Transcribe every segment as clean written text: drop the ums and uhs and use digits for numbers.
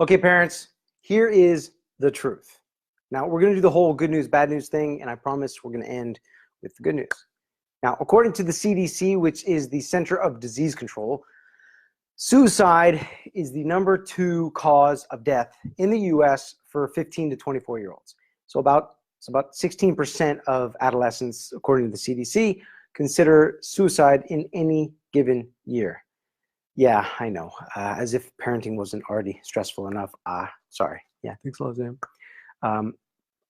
Okay, parents, here is the truth. Now, we're going to do the whole good news, bad news thing, and I promise we're going to end with the good news. Now, according to the CDC, which is the Center of Disease Control, suicide is the #2 cause of death in the US for 15 to 24-year-olds. So it's about 16% of adolescents, according to the CDC, consider suicide in any given year. Yeah, I know. As if parenting wasn't already stressful enough. Sorry. Yeah, thanks a lot, Sam.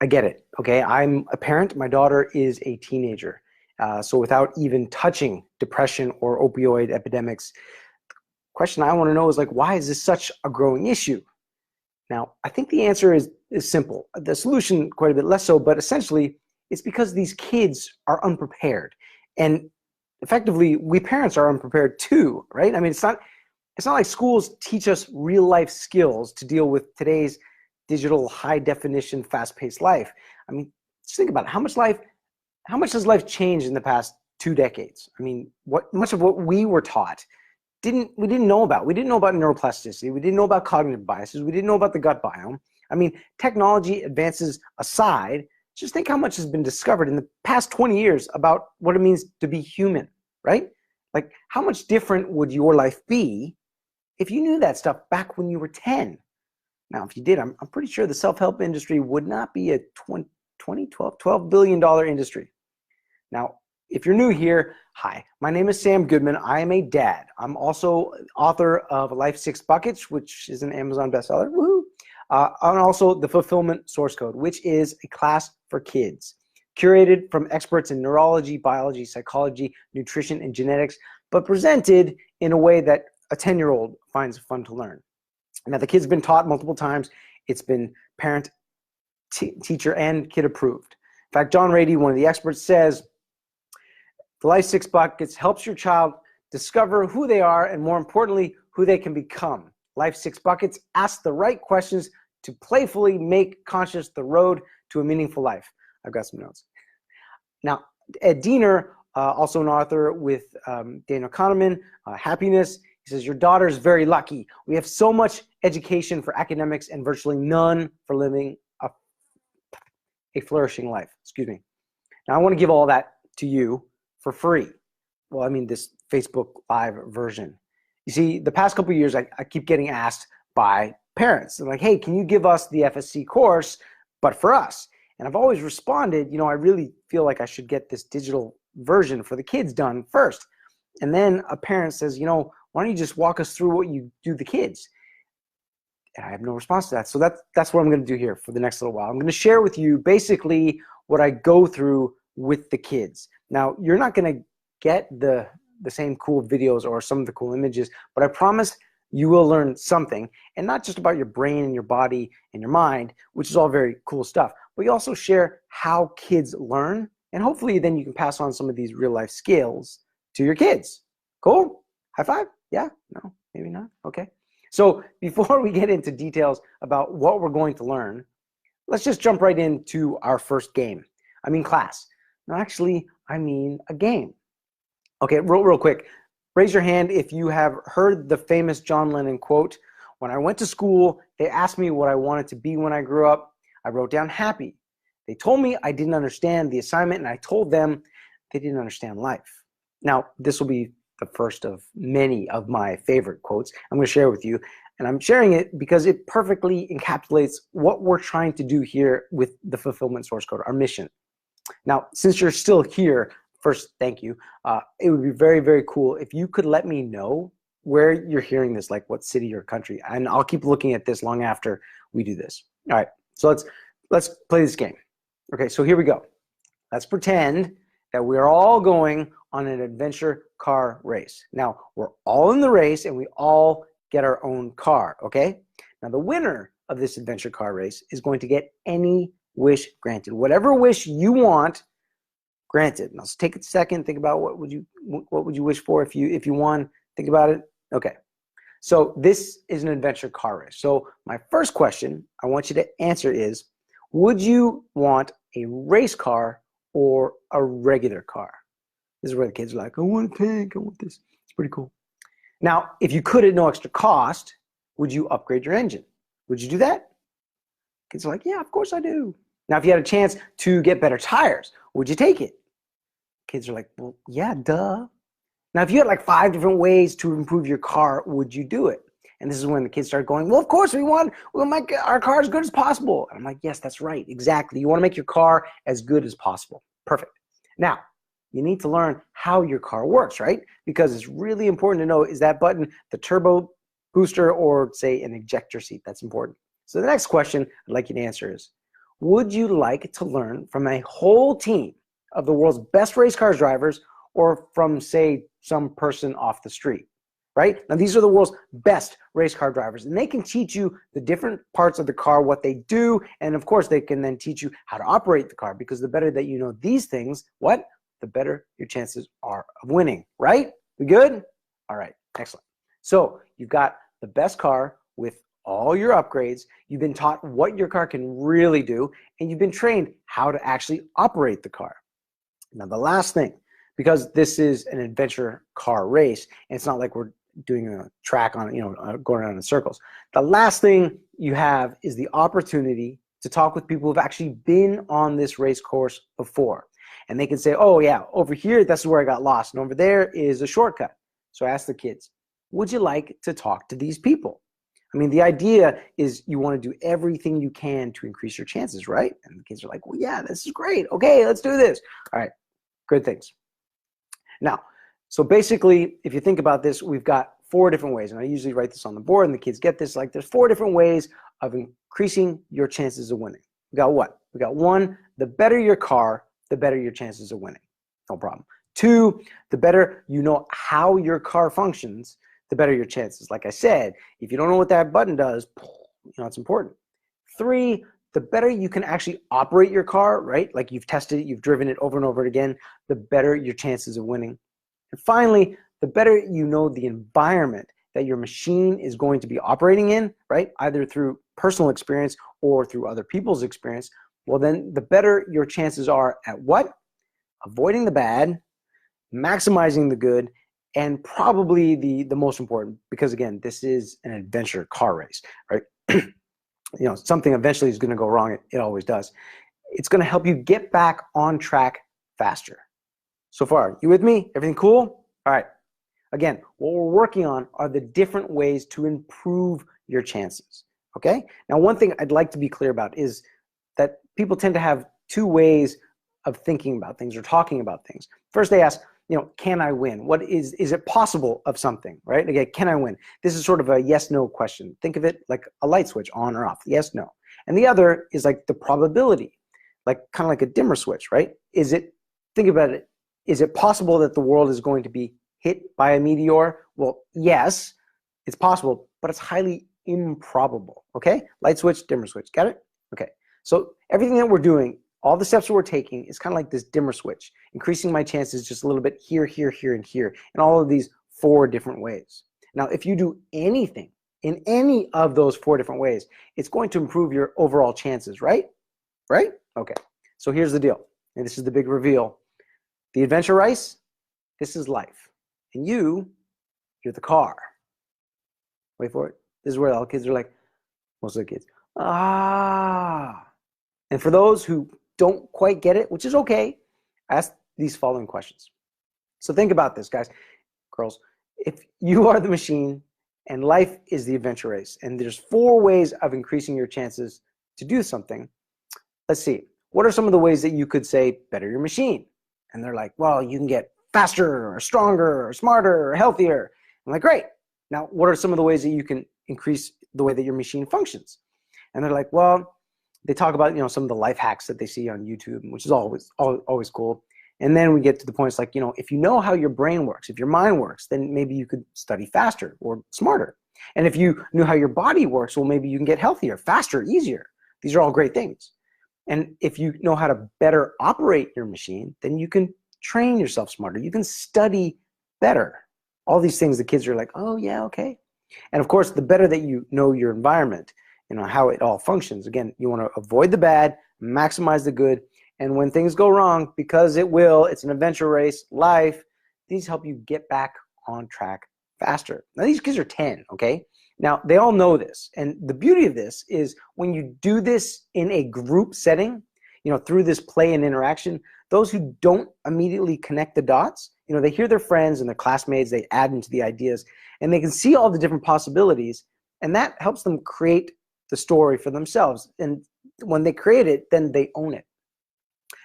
I get it. Okay, I'm a parent. My daughter is a teenager. So without even touching depression or opioid epidemics, the question I want to know is why is this such a growing issue? Now, I think the answer is simple. The solution quite a bit less so, but essentially it's because these kids are unprepared. And effectively, we parents are unprepared too, right? I mean, it's not like schools teach us real life skills to deal with today's digital, high definition, fast paced life. I mean, just think about it. How much has life changed in the past 2 decades? I mean, much of what we were taught we didn't know about. We didn't know about neuroplasticity. We didn't know about cognitive biases. We didn't know about the gut biome. I mean, technology advances aside, just think how much has been discovered in the past 20 years about what it means to be human, right? Like, how much different would your life be if you knew that stuff back when you were 10? Now, if you did, I'm pretty sure the self-help industry would not be a $12 billion industry. Now, if you're new here, hi, my name is Sam Goodman. I am a dad. I'm also author of Life 6 Buckets, which is an Amazon bestseller. Woohoo! And also the Fulfillment Source Code, which is a class for kids, curated from experts in neurology, biology, psychology, nutrition, and genetics, but presented in a way that a 10-year-old finds fun to learn. Now, the kid's been taught multiple times. It's been parent, teacher, and kid approved. In fact, John Rady, one of the experts, says, the Life 6 Buckets helps your child discover who they are and, more importantly, who they can become. Life 6 Buckets ask the right questions to playfully make conscious the road to a meaningful life. I've got some notes. Now, Ed Diener, also an author with Daniel Kahneman, Happiness, he says, your daughter is very lucky. We have so much education for academics and virtually none for living a flourishing life. Excuse me. Now, I want to give all that to you for free. Well, I mean, this Facebook Live version. You see, the past couple of years, I keep getting asked by parents. They're like, hey, can you give us the FSC course, but for us? And I've always responded, I really feel like I should get this digital version for the kids done first. And then a parent says, why don't you just walk us through what you do the kids? And I have no response to that. So that's what I'm going to do here for the next little while. I'm going to share with you basically what I go through with the kids. Now, you're not going to get the same cool videos or some of the cool images, but I promise you will learn something, and not just about your brain and your body and your mind, which is all very cool stuff, but you also share how kids learn, and hopefully then you can pass on some of these real life skills to your kids. Cool? High five? Yeah? No? Maybe not? Okay. So before we get into details about what we're going to learn, let's just jump right into our first game. I mean class. No, actually, I mean a game. Okay, real quick. Raise your hand if you have heard the famous John Lennon quote, when I went to school, they asked me what I wanted to be when I grew up. I wrote down happy. They told me I didn't understand the assignment, and I told them they didn't understand life. Now, this will be the first of many of my favorite quotes I'm going to share with you, and I'm sharing it because it perfectly encapsulates what we're trying to do here with the Fulfillment Source Code, our mission. Now, since you're still here, first, thank you. It would be very, very cool if you could let me know where you're hearing this, like what city or country, and I'll keep looking at this long after we do this. All right, so let's play this game. Okay, so here we go. Let's pretend that we're all going on an adventure car race. Now, we're all in the race, and we all get our own car, okay? Now, the winner of this adventure car race is going to get any wish granted. Whatever wish you want, granted. Now, take a second, think about what would you wish for if you won. Think about it. Okay. So this is an adventure car race. So my first question I want you to answer is, would you want a race car or a regular car? This is where the kids are like, I want pink, I want this. It's pretty cool. Now, if you could at no extra cost, would you upgrade your engine? Would you do that? Kids are like, yeah, of course I do. Now, if you had a chance to get better tires, would you take it? Kids are like, well, yeah, duh. Now, if you had like 5 different ways to improve your car, would you do it? And this is when the kids start going, well, of course we'll make our car as good as possible. And I'm like, yes, that's right, exactly. You want to make your car as good as possible. Perfect. Now, you need to learn how your car works, right? Because it's really important to know, is that button the turbo booster or say an ejector seat? That's important. So the next question I'd like you to answer is, would you like to learn from a whole team of the world's best race car drivers or from, say, some person off the street, right? Now, these are the world's best race car drivers, and they can teach you the different parts of the car, what they do, and of course, they can then teach you how to operate the car, because the better that you know these things, the better your chances are of winning, right? We good? All right, excellent. So you've got the best car with all your upgrades, you've been taught what your car can really do, and you've been trained how to actually operate the car. Now, the last thing, because this is an adventure car race, and it's not like we're doing a track on, going around in circles. The last thing you have is the opportunity to talk with people who've actually been on this race course before. And they can say, oh yeah, over here, that's where I got lost. And over there is a shortcut. So I ask the kids, would you like to talk to these people? I mean, the idea is you want to do everything you can to increase your chances, right? And the kids are like, well, yeah, this is great. Okay, let's do this. All right, good things. Now, so basically, if you think about this, we've got 4 different ways. And I usually write this on the board and the kids get this. Like, there's 4 different ways of increasing your chances of winning. We got what? We got 1, the better your car, the better your chances of winning. No problem. 2, the better you know how your car functions, the better your chances. Like I said, if you don't know what that button does, it's important. 3, the better you can actually operate your car, right? Like you've tested it, you've driven it over and over again, the better your chances of winning. And finally, the better you know the environment that your machine is going to be operating in, right? Either through personal experience or through other people's experience, well then the better your chances are at what? Avoiding the bad, maximizing the good, and probably the most important, because again, this is an adventure car race, right? Something eventually is going to go wrong. It always does. It's going to help you get back on track faster. So far, you with me? Everything cool? All right. Again, what we're working on are the different ways to improve your chances. Okay? Now, one thing I'd like to be clear about is that people tend to have 2 ways of thinking about things or talking about things. First, they ask, can I win? What is it possible of something, right? Again, can I win? This is sort of a yes-no question. Think of it like a light switch, on or off, yes, no. And the other is like the probability, kind of like a dimmer switch, right? Think about it, is it possible that the world is going to be hit by a meteor? Well, yes, it's possible, but it's highly improbable, okay? Light switch, dimmer switch, got it? Okay, so everything that we're doing, all the steps that we're taking is kind of like this dimmer switch, increasing my chances just a little bit here, here, here, and here, in all of these 4 different ways. Now, if you do anything in any of those 4 different ways, it's going to improve your overall chances, right? Right? Okay, so here's the deal, and this is the big reveal. The adventure race, this is life, and you're the car. Wait for it. This is where all the kids are like, most of the kids, ah. And for those who don't quite get it, which is okay, ask these following questions. So think about this, guys, girls. If you are the machine and life is the adventure race, and there's 4 ways of increasing your chances to do something, let's see. What are some of the ways that you could say better your machine? And they're like, well, you can get faster or stronger or smarter or healthier. I'm like, great. Now, what are some of the ways that you can increase the way that your machine functions? And they're like, well, they talk about, some of the life hacks that they see on YouTube, which is always cool. And then we get to the point, it's like, if you know how your brain works, if your mind works, then maybe you could study faster or smarter. And if you knew how your body works, well, maybe you can get healthier, faster, easier. These are all great things. And if you know how to better operate your machine, then you can train yourself smarter. You can study better. All these things, the kids are like, oh yeah, okay. And of course, the better that you know your environment, how it all functions. Again, you want to avoid the bad, maximize the good, and when things go wrong, because it will, it's an adventure race, life, these help you get back on track faster. Now, these kids are 10, okay? Now, they all know this. And the beauty of this is when you do this in a group setting, through this play and interaction, those who don't immediately connect the dots, they hear their friends and their classmates, they add into the ideas, and they can see all the different possibilities, and that helps them create the story for themselves. And when they create it, then they own it.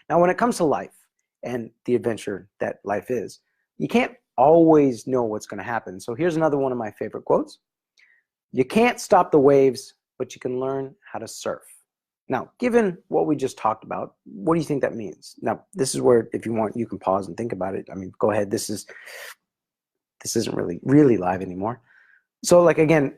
Now, when it comes to life and the adventure that life is, you can't always know what's going to happen. So here's another one of my favorite quotes. You can't stop the waves, but you can learn how to surf. Now, given what we just talked about, what do you think that means? Now, this is where, if you want, you can pause and think about it. I mean, go ahead. This isn't really live anymore. So, like, again,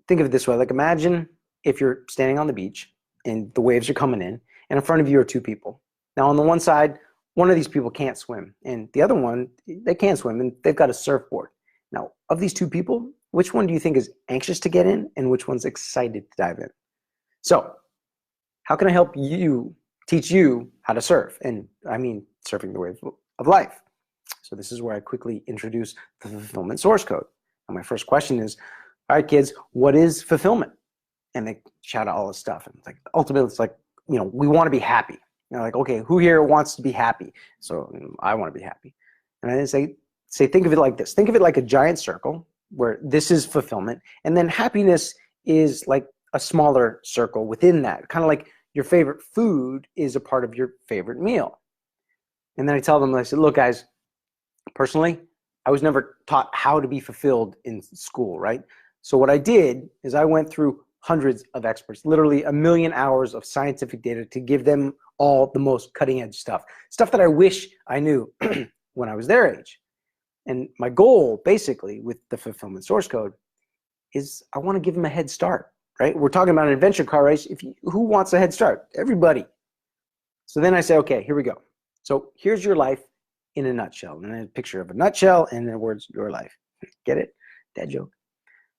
think of it this way. Like, imagine if you're standing on the beach and the waves are coming in, and in front of you are two people. Now, on the one side, one of these people can't swim, and the other one, they can swim, and they've got a surfboard. Now, of these two people, which one do you think is anxious to get in, and which one's excited to dive in? So, how can I help you, teach you how to surf? And I mean, surfing the wave of life. So this is where I quickly introduce the fulfillment source code. And my first question is, all right, kids, what is fulfillment? And they shout out all this stuff. And it's like, ultimately, it's like, we want to be happy. Like, okay, who here wants to be happy? So I want to be happy. And I say, think of it like this. Think of it like a giant circle where this is fulfillment. And then happiness is like a smaller circle within that, kind of like your favorite food is a part of your favorite meal. And then I tell them, I said, look, guys, personally, I was never taught how to be fulfilled in school, right? So what I did is I went through hundreds of experts, literally 1 million hours of scientific data to give them all the most cutting edge stuff that I wish I knew when I was their age. And my goal, basically, with the fulfillment source code is I want to give them a head start. Right? We're talking about an adventure car race. Who wants a head start? Everybody. So then I say, okay, here we go. So here's your life in a nutshell. And a picture of a nutshell and the words, your life. Get it? Dad joke.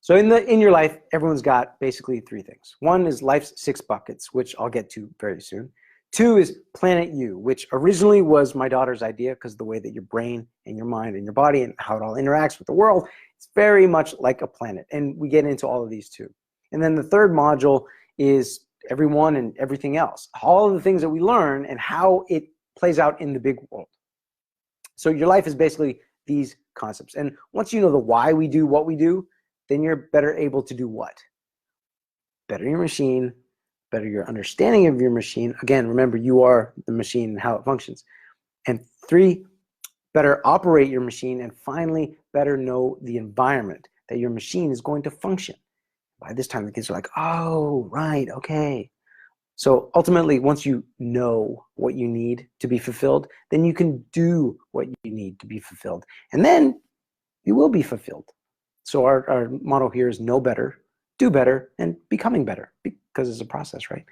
So in your life, everyone's got basically 3 things. 1 is life's 6 buckets, which I'll get to very soon. 2 is Planet You, which originally was my daughter's idea because the way that your brain and your mind and your body and how it all interacts with the world, it's very much like a planet. And we get into all of these too. And then the 3rd module is everyone and everything else. All of the things that we learn and how it plays out in the big world. So your life is basically these concepts. And once you know the why we do what we do, then you're better able to do what? Better your machine, better your understanding of your machine. Again, remember, you are the machine and how it functions. And 3, better operate your machine. And finally, better know the environment that your machine is going to function. By this time, the kids are like, oh, right, okay. So ultimately, once you know what you need to be fulfilled, then you can do what you need to be fulfilled. And then you will be fulfilled. So our motto here is know better, do better, and becoming better, because it's a process, right?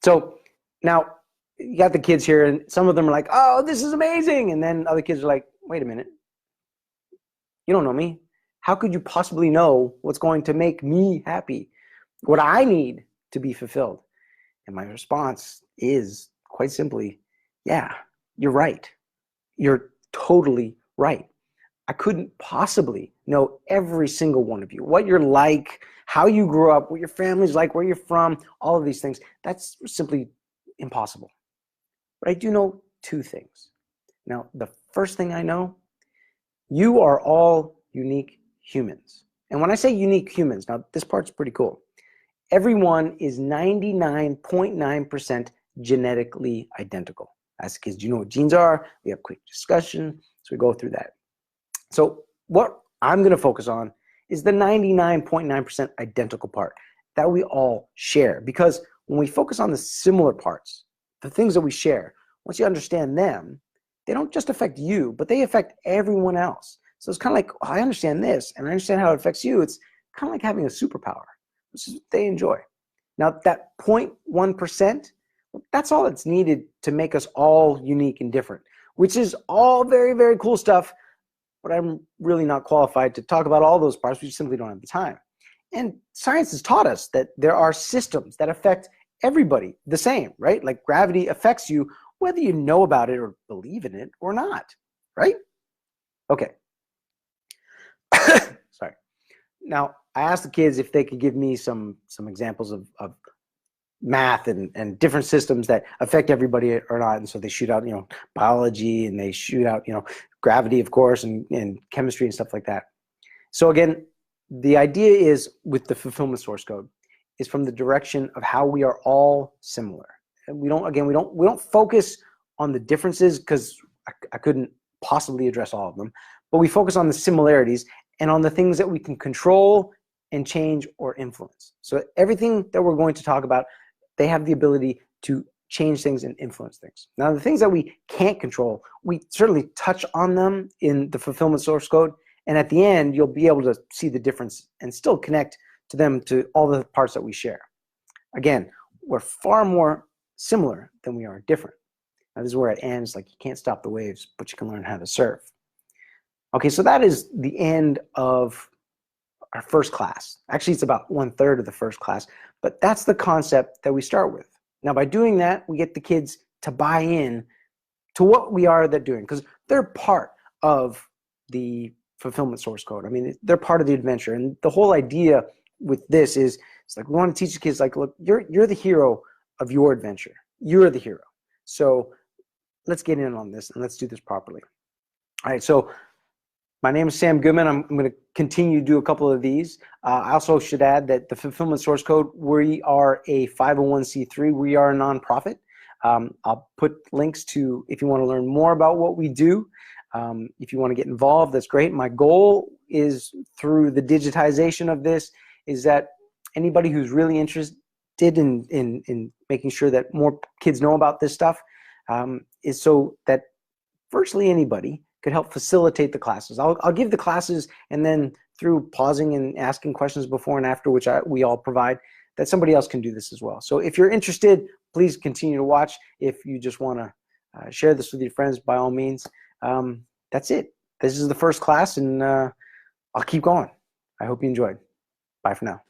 So now you got the kids here, and some of them are like, oh, this is amazing. And then other kids are like, wait a minute. You don't know me. How could you possibly know what's going to make me happy? What I need to be fulfilled? And my response is quite simply, yeah, you're right. You're totally right. I couldn't possibly know every single one of you, what you're like, how you grew up, what your family's like, where you're from, all of these things. That's simply impossible. But I do know 2 things. Now, the first thing I know, you are all unique humans. And when I say unique humans, now this part's pretty cool. Everyone is 99.9% genetically identical. Ask kids, do you know what genes are? We have a quick discussion, so we go through that. So what I'm going to focus on is the 99.9% identical part that we all share. Because when we focus on the similar parts, the things that we share, once you understand them, they don't just affect you, but they affect everyone else. So it's kind of like, oh, I understand this, and I understand how it affects you. It's kind of like having a superpower, which is what they enjoy. Now, that 0.1%, that's all that's needed to make us all unique and different, which is all very, very cool stuff, but I'm really not qualified to talk about all those parts. We simply don't have the time. And science has taught us that there are systems that affect everybody the same, right? Like gravity affects you whether you know about it or believe in it or not, right? Okay. Sorry. Now, I asked the kids if they could give me some examples of math and different systems that affect everybody or not. And so they shoot out, biology, and they shoot out, gravity, of course, and chemistry and stuff like that. So again, the idea is with the fulfillment source code is from the direction of how we are all similar. And we don't focus on the differences, because I couldn't possibly address all of them, but we focus on the similarities and on the things that we can control and change or influence. So everything that we're going to talk about, they have the ability to change things and influence things. Now, the things that we can't control, we certainly touch on them in the fulfillment source code. And at the end, you'll be able to see the difference and still connect to them, to all the parts that we share. Again, we're far more similar than we are different. Now, this is where it ends. Like, you can't stop the waves, but you can learn how to surf. Okay, so that is the end of our first class. Actually, it's about 1/3 of the first class, but that's the concept that we start with. Now, by doing that, we get the kids to buy in to what we are they're doing, because they're part of the fulfillment source code. I mean, they're part of the adventure. And the whole idea with this is, it's like, we want to teach the kids, like, look, you're the hero of your adventure. You're the hero. So let's get in on this and let's do this properly. All right, so my name is Sam Goodman. I'm going to continue to do a couple of these. I also should add that the fulfillment source code, we are a 501c3. We are a nonprofit. I'll put links to, if you want to learn more about what we do. If you want to get involved, that's great. My goal is, through the digitization of this, is that anybody who's really interested in making sure that more kids know about this stuff, is so that virtually anybody could help facilitate the classes. I'll give the classes, and then through pausing and asking questions before and after, which we all provide, that somebody else can do this as well. So if you're interested, please continue to watch. If you just want to share this with your friends, by all means. That's it. This is the first class, and I'll keep going. I hope you enjoyed. Bye for now.